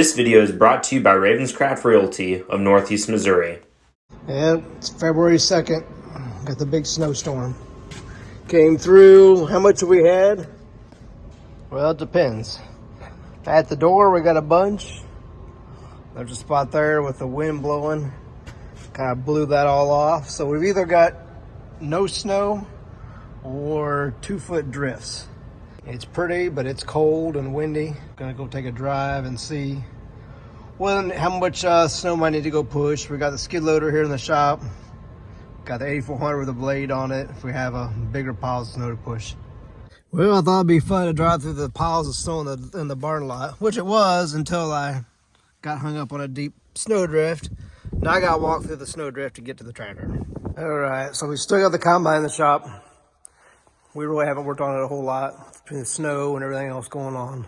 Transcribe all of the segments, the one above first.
This video is brought to you by Ravenscraft Realty of Northeast Missouri. And it's February 2nd. Got the big snowstorm. Came through. How much have we had? Well, it depends. At the door, we got a bunch. There's a spot there with the wind blowing. Kind of blew that all off. So we've either got no snow or 2-foot drifts. It's pretty, but it's cold and windy. Gonna go take a drive and see how much snow might need to go push. We got the skid loader here in the shop. Got the 8400 with a blade on it if we have a bigger pile of snow to push. Well, I thought it'd be fun to drive through the piles of snow in the barn lot, which it was until I got hung up on a deep snowdrift. Now I gotta walk through the snowdrift to get to the tractor. All right, so we still got the combine in the shop. We really haven't worked on it a whole lot between the snow and everything else going on.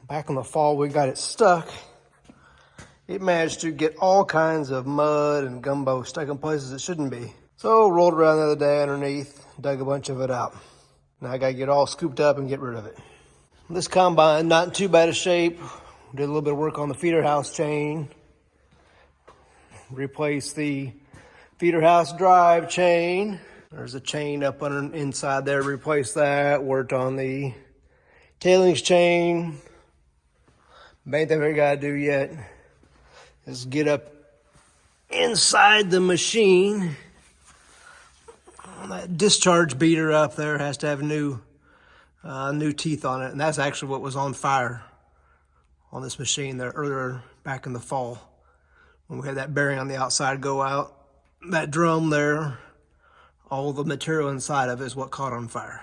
Back in the fall, we got it stuck. It managed to get all kinds of mud and gumbo stuck in places it shouldn't be. So rolled around the other day underneath, dug a bunch of it out. Now I gotta get all scooped up and get rid of it. This combine, not in too bad a shape. Did a little bit of work on the feeder house chain. Replaced the feeder house drive chain. There's a chain up inside there, replaced that. Worked on the tailings chain. Main thing we gotta do yet is get up inside the machine. That discharge beater up there has to have new teeth on it, and that's actually what was on fire on this machine there earlier back in the fall when we had that bearing on the outside go out. That drum there, all the material inside of it is what caught on fire.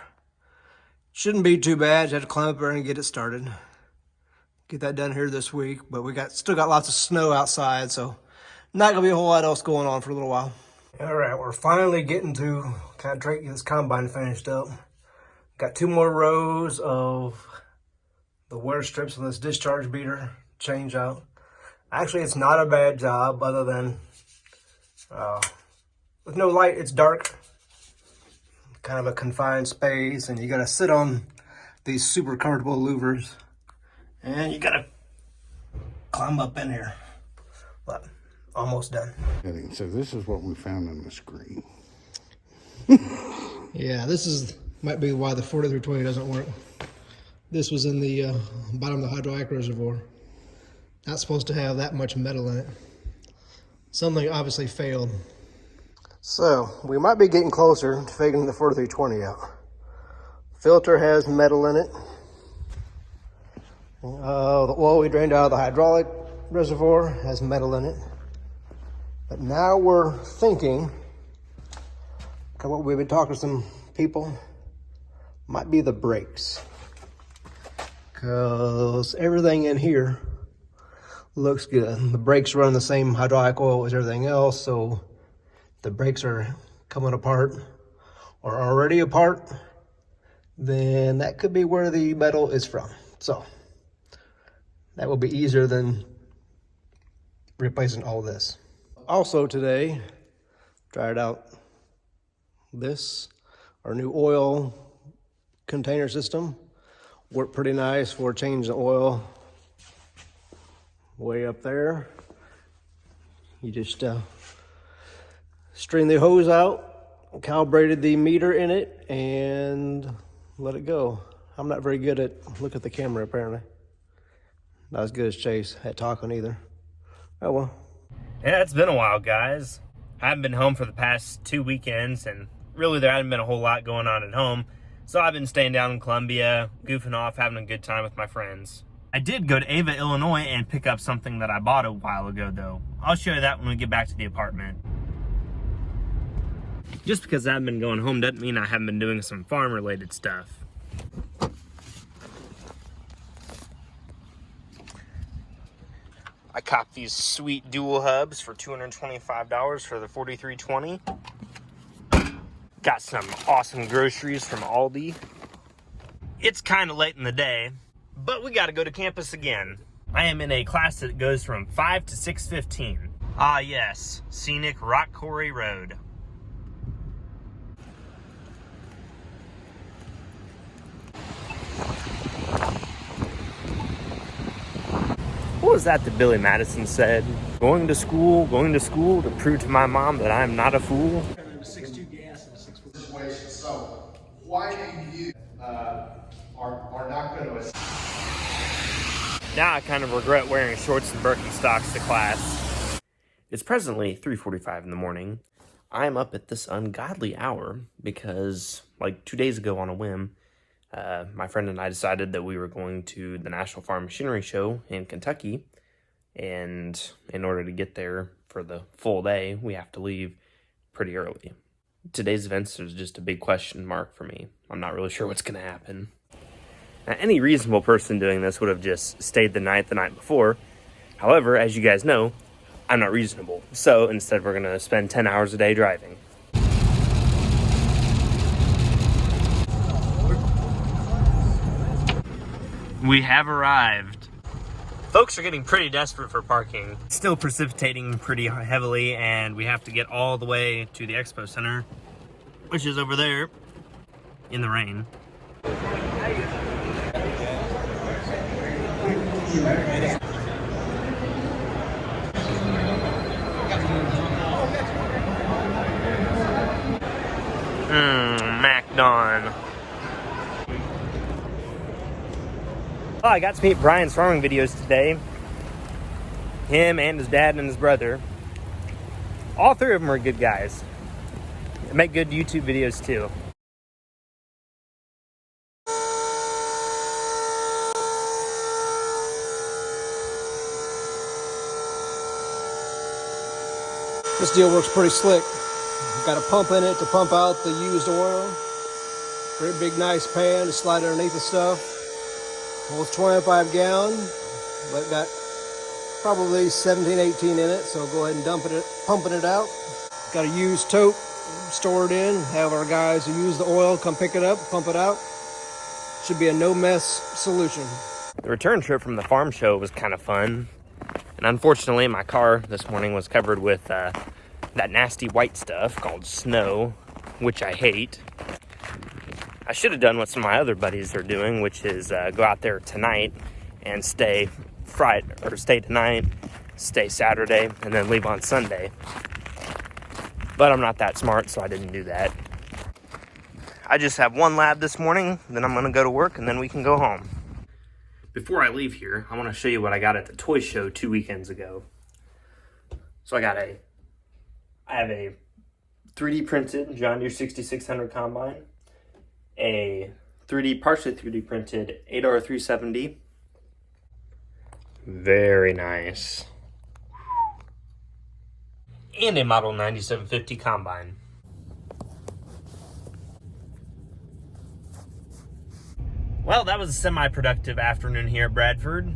Shouldn't be too bad. You have to climb up there and get it started. Get that done here this week, but we still got lots of snow outside, so not gonna be a whole lot else going on for a little while. All right, we're finally getting to kind of try to get this combine finished up. Got 2 more rows of the wear strips on this discharge beater change out. Actually, it's not a bad job other than with no light, it's dark. Kind of a confined space, and you gotta sit on these super comfortable louvers, and you gotta climb up in here. But almost done. So this is what we found on the screen. Yeah, might be why the 4320 doesn't work. This was in the bottom of the hydraulic reservoir. Not supposed to have that much metal in it. Something obviously failed. So we might be getting closer to figuring the 4320 out. Filter has metal in it. The oil we drained out of the hydraulic reservoir has metal in it. But now we're thinking, we've been talking to some people, might be the brakes. Because everything in here looks good. The brakes run the same hydraulic oil as everything else, so the brakes are coming apart or already apart, then that could be where the metal is from. So that will be easier than replacing all this. Also today, tried out our new oil container system. Worked pretty nice for changing the oil way up there. You just string the hose out, calibrated the meter in it, and let it go. I'm not very good at look at the camera apparently. Not as good as Chase at talking either. Oh well. Yeah, it's been a while, guys. I haven't been home for the past 2 weekends, and really there hasn't been a whole lot going on at home. So I've been staying down in Columbia, goofing off, having a good time with my friends. I did go to Ava, Illinois and pick up something that I bought a while ago though. I'll show you that when we get back to the apartment. Just because I haven't been going home doesn't mean I haven't been doing some farm related stuff. I copped these sweet dual hubs for $225 for the 4320. Got some awesome groceries from Aldi. It's kind of late in the day, but we got to go to campus again. I am in a class that goes from 5 to 6:15. Ah yes, scenic Rock Quarry Road. was that Billy Madison said? Going to school to prove to my mom that I'm not a fool. So why do you are not going to? Now I kind of regret wearing shorts and Birkenstocks to class. It's presently 3:45 in the morning. I'm up at this ungodly hour because, like 2 days ago on a whim, my friend and I decided that we were going to the National Farm Machinery Show in Kentucky. And in order to get there for the full day, we have to leave pretty early. Today's events is just a big question mark for me. I'm not really sure what's going to happen. Now, any reasonable person doing this would have just stayed the night before. However, as you guys know, I'm not reasonable. So instead, we're going to spend 10 hours a day driving. We have arrived. Folks are getting pretty desperate for parking. It's still precipitating pretty heavily, and we have to get all the way to the expo center, which is over there in the rain. MacDon. Well, I got to meet Brian's farming videos today. Him and his dad and his brother. All three of them are good guys. They make good YouTube videos too. This deal works pretty slick. Got a pump in it to pump out the used oil. Great big nice pan to slide underneath the stuff. Holds 25 gallon, but got probably 17, 18 in it, so go ahead and pumping it out. Got a used tote, store it in, have our guys who use the oil come pick it up, pump it out. Should be a no mess solution. The return trip from the farm show was kind of fun. And unfortunately, my car this morning was covered with that nasty white stuff called snow, which I hate. I should have done what some of my other buddies are doing, which is go out there tonight and stay tonight, stay Saturday, and then leave on Sunday. But I'm not that smart, so I didn't do that. I just have one lab this morning, then I'm going to go to work, and then we can go home. Before I leave here, I want to show you what I got at the toy show 2 weekends ago. So I have a 3D printed John Deere 6600 combine, a partially 3D printed 8R370. Very nice. And a model 9750 combine. Well, that was a semi-productive afternoon here at Bradford.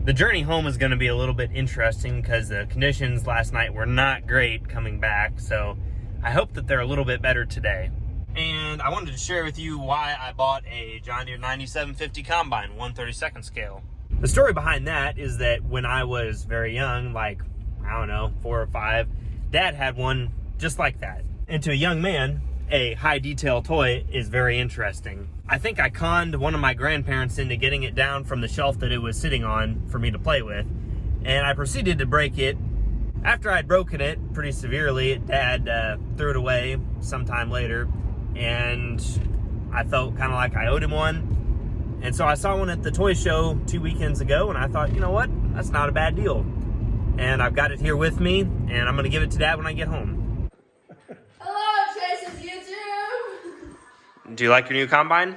The journey home is going to be a little bit interesting because the conditions last night were not great coming back, so I hope that they're a little bit better today. And I wanted to share with you why I bought a John Deere 9750 combine, 1/32 scale. The story behind that is that when I was very young, like, I don't know, 4 or 5, Dad had one just like that. And to a young man, a high detail toy is very interesting. I think I conned one of my grandparents into getting it down from the shelf that it was sitting on for me to play with. And I proceeded to break it. After I'd broken it pretty severely, Dad threw it away sometime later. And I felt kind of like I owed him one. And so I saw one at the toy show 2 weekends ago, and I thought, you know what? That's not a bad deal. And I've got it here with me, and I'm going to give it to Dad when I get home. Hello, Chase's YouTube! Do you like your new combine?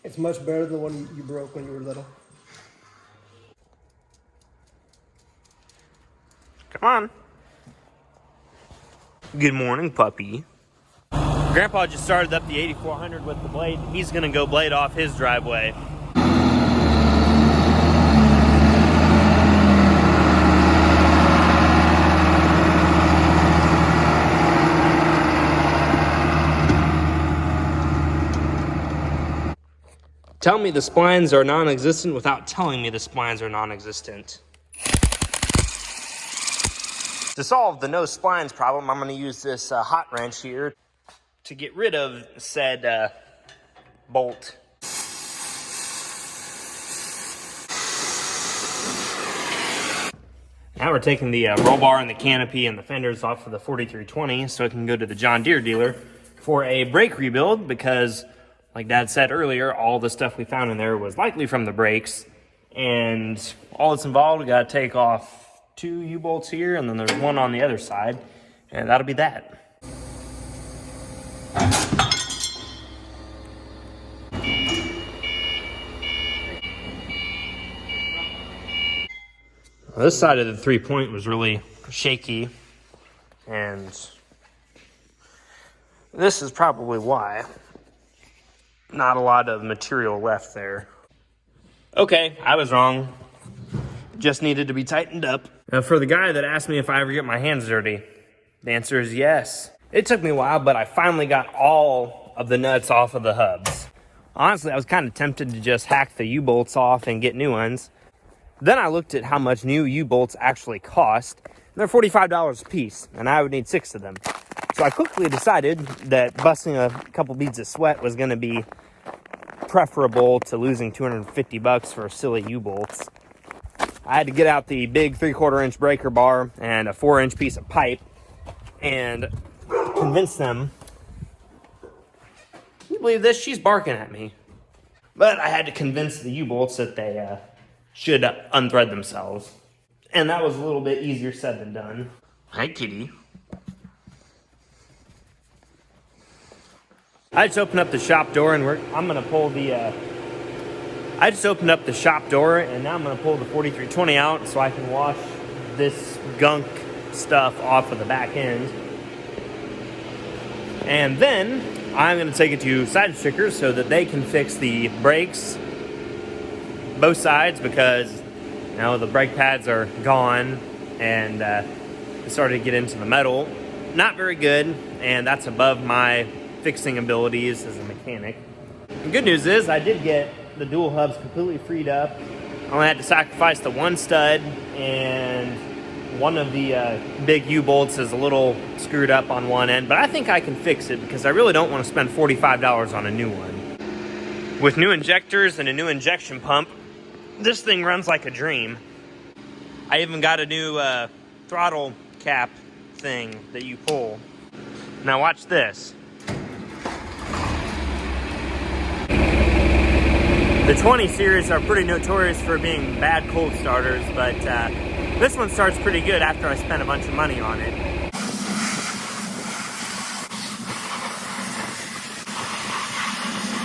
It's much better than the one you broke when you were little. Come on. Good morning, puppy. Grandpa just started up the 8400 with the blade. He's going to go blade off his driveway. Tell me the splines are non-existent without telling me the splines are non-existent. To solve the no splines problem, I'm going to use this hot wrench here to get rid of said bolt. Now we're taking the roll bar and the canopy and the fenders off of the 4320 so it can go to the John Deere dealer for a brake rebuild because, like Dad said earlier, all the stuff we found in there was likely from the brakes. And all that's involved, we got to take off 2 U-bolts here, and then there's one on the other side, and that'll be that. This side of the 3-point was really shaky, and this is probably why. Not a lot of material left there. Okay, I was wrong. Just needed to be tightened up. Now, for the guy that asked me if I ever get my hands dirty, the answer is yes. It took me a while, but I finally got all of the nuts off of the hubs. Honestly, I was kind of tempted to just hack the U-bolts off and get new ones. Then I looked at how much new U-bolts actually cost. They're $45 a piece, and I would need 6 of them. So I quickly decided that busting a couple beads of sweat was going to be preferable to losing $250 for silly U-bolts. I had to get out the big 3/4 inch breaker bar and a 4-inch piece of pipe and convince them. Can you believe this? She's barking at me. But I had to convince the U-bolts that they should unthread themselves. And that was a little bit easier said than done. Hi, kitty. I just opened up the shop door and I'm gonna pull the, I just opened up the shop door and now I'm gonna pull the 4320 out so I can wash this gunk stuff off of the back end. And then I'm gonna take it to Side Stickers so that they can fix the brakes, both sides, because you know the brake pads are gone and it started to get into the metal. Not very good, and that's above my fixing abilities as a mechanic. The good news is I did get the dual hubs completely freed up. I only had to sacrifice the one stud, and one of the big U-bolts is a little screwed up on one end, but I think I can fix it because I really don't want to spend $45 on a new one. With new injectors and a new injection pump, this thing runs like a dream. I even got a new throttle cap thing that you pull. Now watch this. The 20 series are pretty notorious for being bad cold starters, but this one starts pretty good after I spent a bunch of money on it.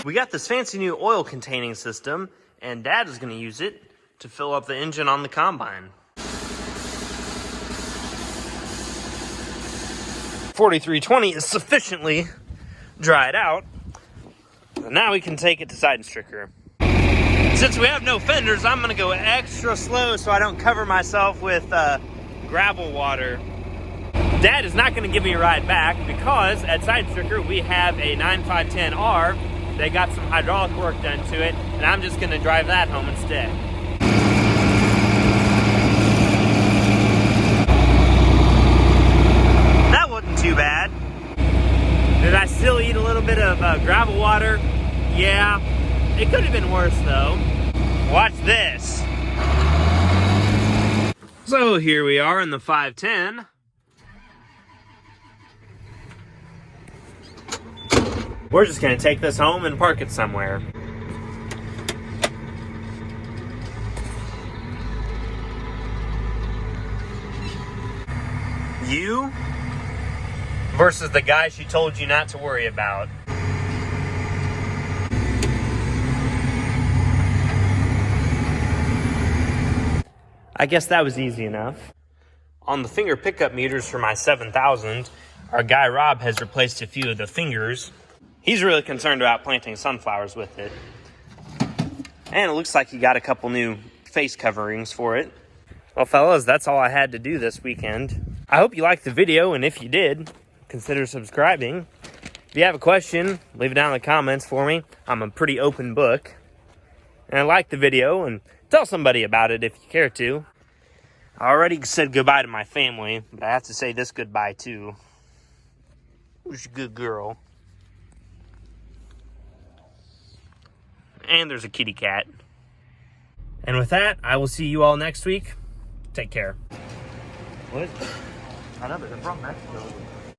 We got this fancy new oil containing system, and Dad is going to use it to fill up the engine on the combine. 4320 is sufficiently dried out, and now we can take it to Side Sticker. Since we have no fenders, I'm gonna go extra slow so I don't cover myself with gravel water. Dad is not gonna give me a ride back because at Side Sticker we have a 9510R that got some hydraulic work done to it, and I'm just gonna drive that home instead. That wasn't too bad. Did I still eat a little bit of gravel water? Yeah. It could have been worse though. Watch this. So here we are in the 510. We're just gonna take this home and park it somewhere. You versus the guy she told you not to worry about. I guess that was easy enough. On the finger pickup meters for my 7000, our guy Rob has replaced a few of the fingers. He's really concerned about planting sunflowers with it. And it looks like he got a couple new face coverings for it. Well, fellas, that's all I had to do this weekend. I hope you liked the video, and if you did, consider subscribing. If you have a question, leave it down in the comments for me. I'm a pretty open book. And like the video, and tell somebody about it if you care to. I already said goodbye to my family, but I have to say this goodbye too. Who's a good girl? And there's a kitty cat. And with that, I will see you all next week. Take care. What? I know, but they're from Mexico.